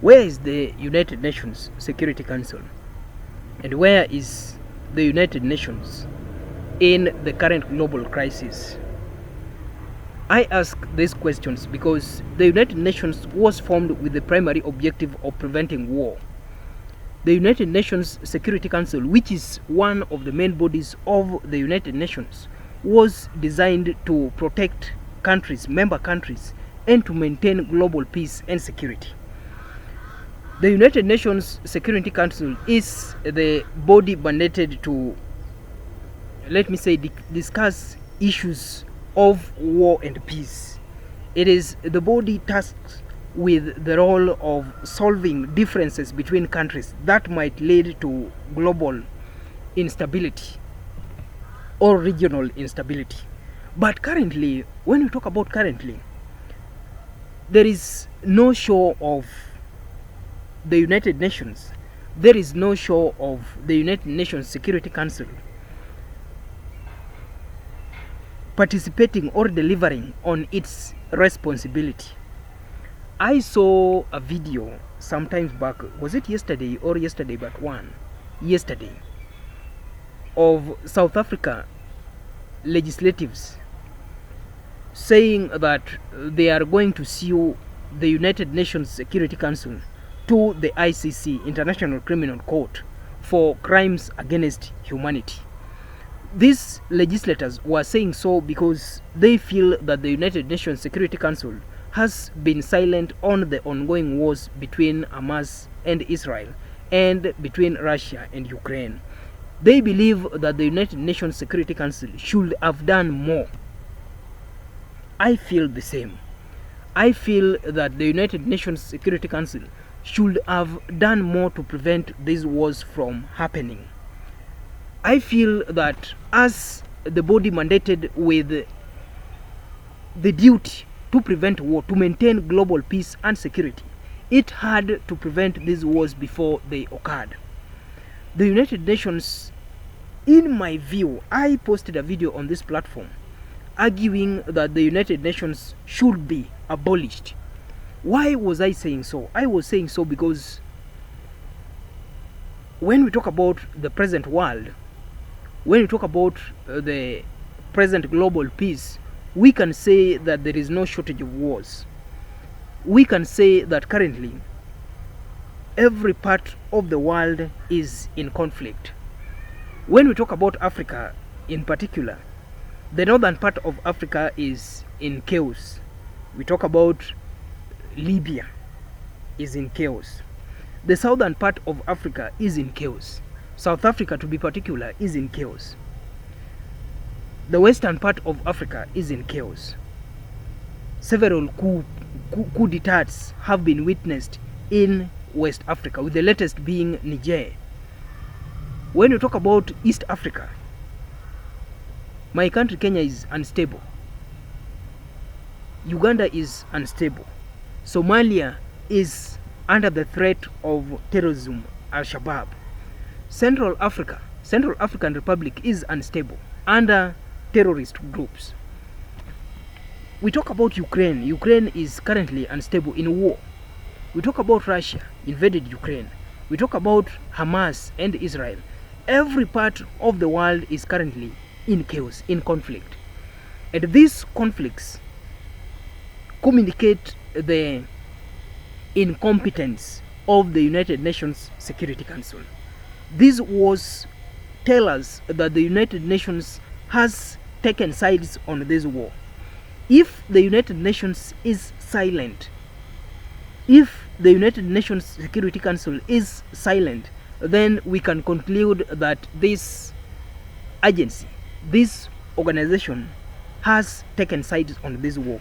Where is the United Nations Security Council? And where is the United Nations in the current global crisis? I ask these questions because the United Nations was formed with the primary objective of preventing war. The United Nations Security Council, which is one of the main bodies of the United Nations, was designed to protect countries, member countries, and to maintain global peace and security. The United Nations Security Council is the body mandated to, let me say, discuss issues of war and peace. It is the body tasked with the role of solving differences between countries that might lead to global instability or regional instability. But currently, when we talk about currently, there is no show of the United Nations, there is no show of the United Nations Security Council participating or delivering on its responsibility. I saw a video sometimes back, was it yesterday or yesterday but one? Yesterday, of South Africa legislatives saying that they are going to sue the United Nations Security Council to the ICC, International Criminal Court, for crimes against humanity. These legislators were saying so because they feel that the United Nations Security Council has been silent on the ongoing wars between Hamas and Israel and between Russia and Ukraine. They believe that the United Nations Security Council should have done more. I feel the same. I feel that the United Nations Security Council should have done more to prevent these wars from happening. I feel that as the body mandated with the duty to prevent war, to maintain global peace and security, it had to prevent these wars before they occurred. The United Nations, in my view, I posted a video on this platform arguing that the United Nations should be abolished. Why was I saying so? I was saying so because when we talk about the present world, when we talk about the present global peace, we can say that there is no shortage of wars. We can say that currently every part of the world is in conflict. When we talk about Africa in particular, the northern part of Africa is in chaos. We talk about Libya is in chaos. The southern part of Africa is in chaos. South Africa, to be particular, is in chaos. The western part of Africa is in chaos. Several coup d'etats have been witnessed in West Africa, with the latest being Niger. When you talk about East Africa, my country Kenya is unstable. Uganda is unstable. Somalia is under the threat of terrorism, Al-Shabaab. Central African Republic is unstable under terrorist groups. We talk about Ukraine. Ukraine is currently unstable in war. We talk about Russia invaded Ukraine. We talk about Hamas and Israel. Every part of the world is currently in chaos, in conflict. And these conflicts communicate the incompetence of the United Nations Security Council. These wars tell us that the United Nations has taken sides on this war. If the United Nations is silent, if the United Nations Security Council is silent, then we can conclude that this agency, this organization, has taken sides on this war.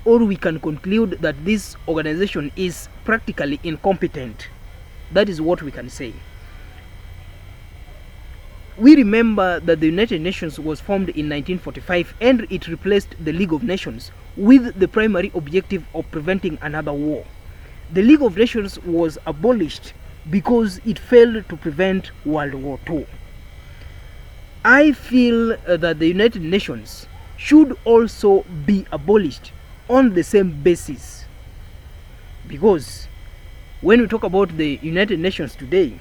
Or we can conclude that this organization is practically incompetent. That is what we can say. We remember that the United Nations was formed in 1945 and it replaced the League of Nations with the primary objective of preventing another war. The League of Nations was abolished because it failed to prevent World War II. I feel that the United Nations should also be abolished on the same basis, because when we talk about the United Nations today,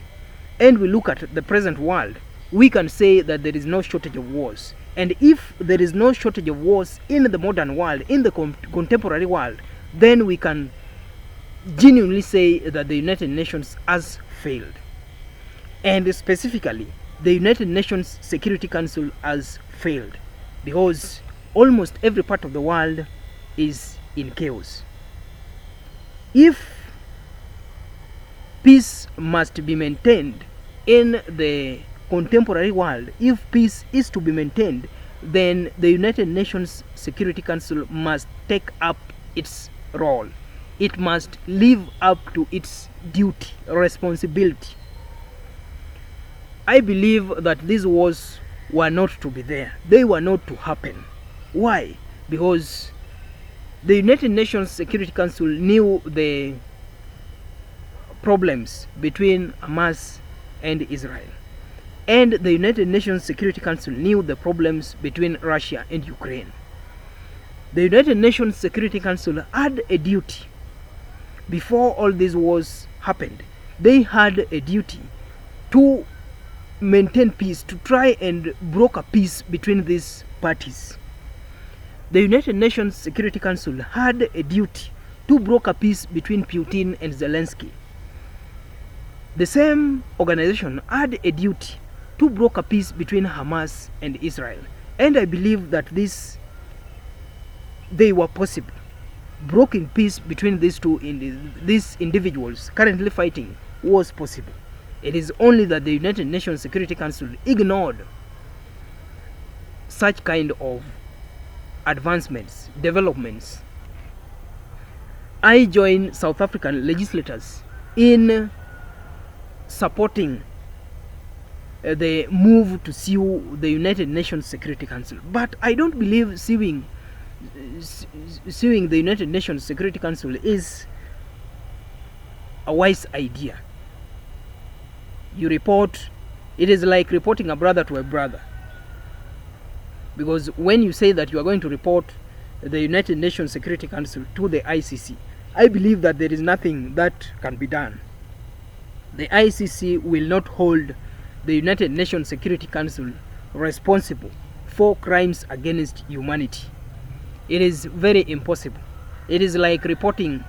and we look at the present world, we can say that there is no shortage of wars. And if there is no shortage of wars in the modern world, in the contemporary world, then we can genuinely say that the United Nations has failed. And specifically, the United Nations Security Council has failed because almost every part of the world is in chaos. If peace must be maintained in the contemporary world, if peace is to be maintained, then the United Nations Security Council must take up its role. It must live up to its duty, responsibility. I believe that these wars were not to be there. They were not to happen. Why? Because the United Nations Security Council knew the problems between Hamas and Israel. And the United Nations Security Council knew the problems between Russia and Ukraine. The United Nations Security Council had a duty. Before all these wars happened, they had a duty to maintain peace, to try and broker peace between these parties. The United Nations Security Council had a duty to broker peace between Putin and Zelensky. The same organization had a duty to broker peace between Hamas and Israel. And I believe that they were possible. Broken peace between these these individuals currently fighting was possible. It is only that the United Nations Security Council ignored such kind of advancements, developments. I join South African legislators in supporting the move to sue the United Nations Security Council. But I don't believe suing the United Nations Security Council is a wise idea. It is like reporting a brother to a brother. Because when you say that you are going to report the United Nations Security Council to the ICC, I believe that there is nothing that can be done. The ICC will not hold the United Nations Security Council responsible for crimes against humanity. It is very impossible. It is like reporting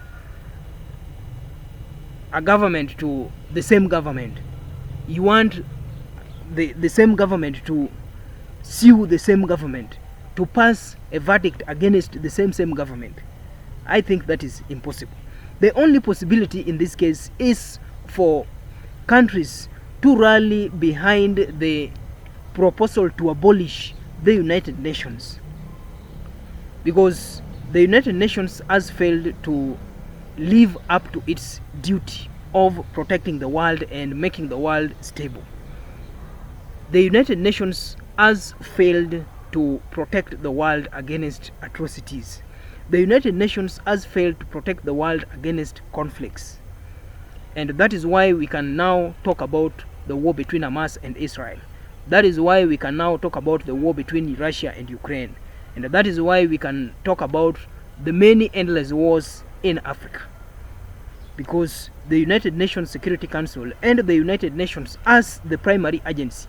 a government to the same government. You want the same government to sue the same government, to pass a verdict against the same government. I think that is impossible. The only possibility in this case is for countries to rally behind the proposal to abolish the United Nations, because the United Nations has failed to live up to its duty of protecting the world and making the world stable. The United Nations has failed to protect the world against atrocities. The United Nations has failed to protect the world against conflicts. And that is why we can now talk about the war between Hamas and Israel. That is why we can now talk about the war between Russia and Ukraine. And that is why we can talk about the many endless wars in Africa. Because the United Nations Security Council and the United Nations as the primary agency,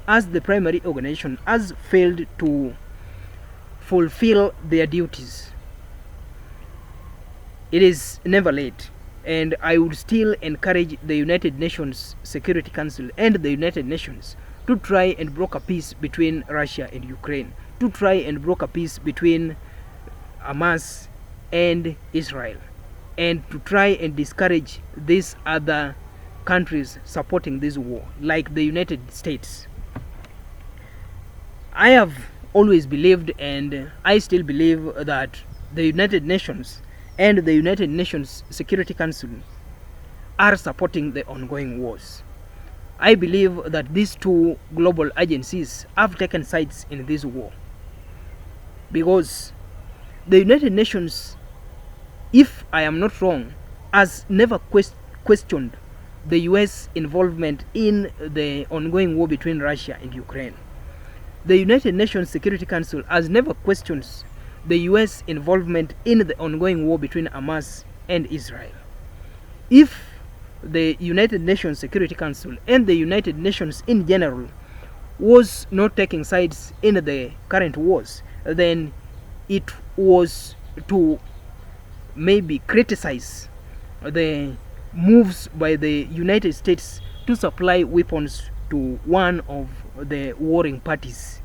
as the primary organization, has failed to fulfill their duties. It is never late, and I would still encourage the United Nations Security Council and the United Nations to try and broker peace between Russia and Ukraine, to try and broker peace between Hamas and Israel, and to try and discourage these other countries supporting this war, like the United States. I have always believed, and I still believe, that the United Nations and the United Nations Security Council are supporting the ongoing wars. I believe that these two global agencies have taken sides in this war, because the United Nations, if I am not wrong, has never questioned the US involvement in the ongoing war between Russia and Ukraine. The United Nations Security Council has never questioned the US involvement in the ongoing war between Hamas and Israel. If the United Nations Security Council and the United Nations in general was not taking sides in the current wars, then it was to maybe criticize the moves by the United States to supply weapons to one of the warring parties.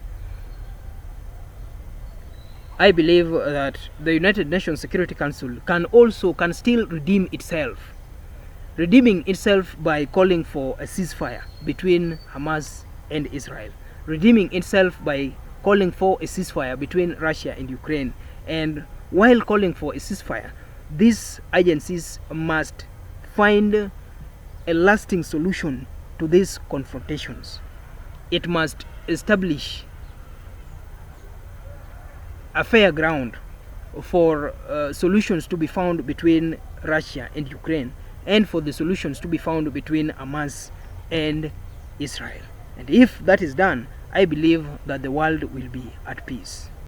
I believe that the United Nations Security Council can still redeem itself, redeeming itself by calling for a ceasefire between Hamas and Israel, redeeming itself by calling for a ceasefire between Russia and Ukraine. And while calling for a ceasefire, these agencies must find a lasting solution to these confrontations. It must establish a fair ground for solutions to be found between Russia and Ukraine, and for the solutions to be found between Hamas and Israel. And if that is done, I believe that the world will be at peace.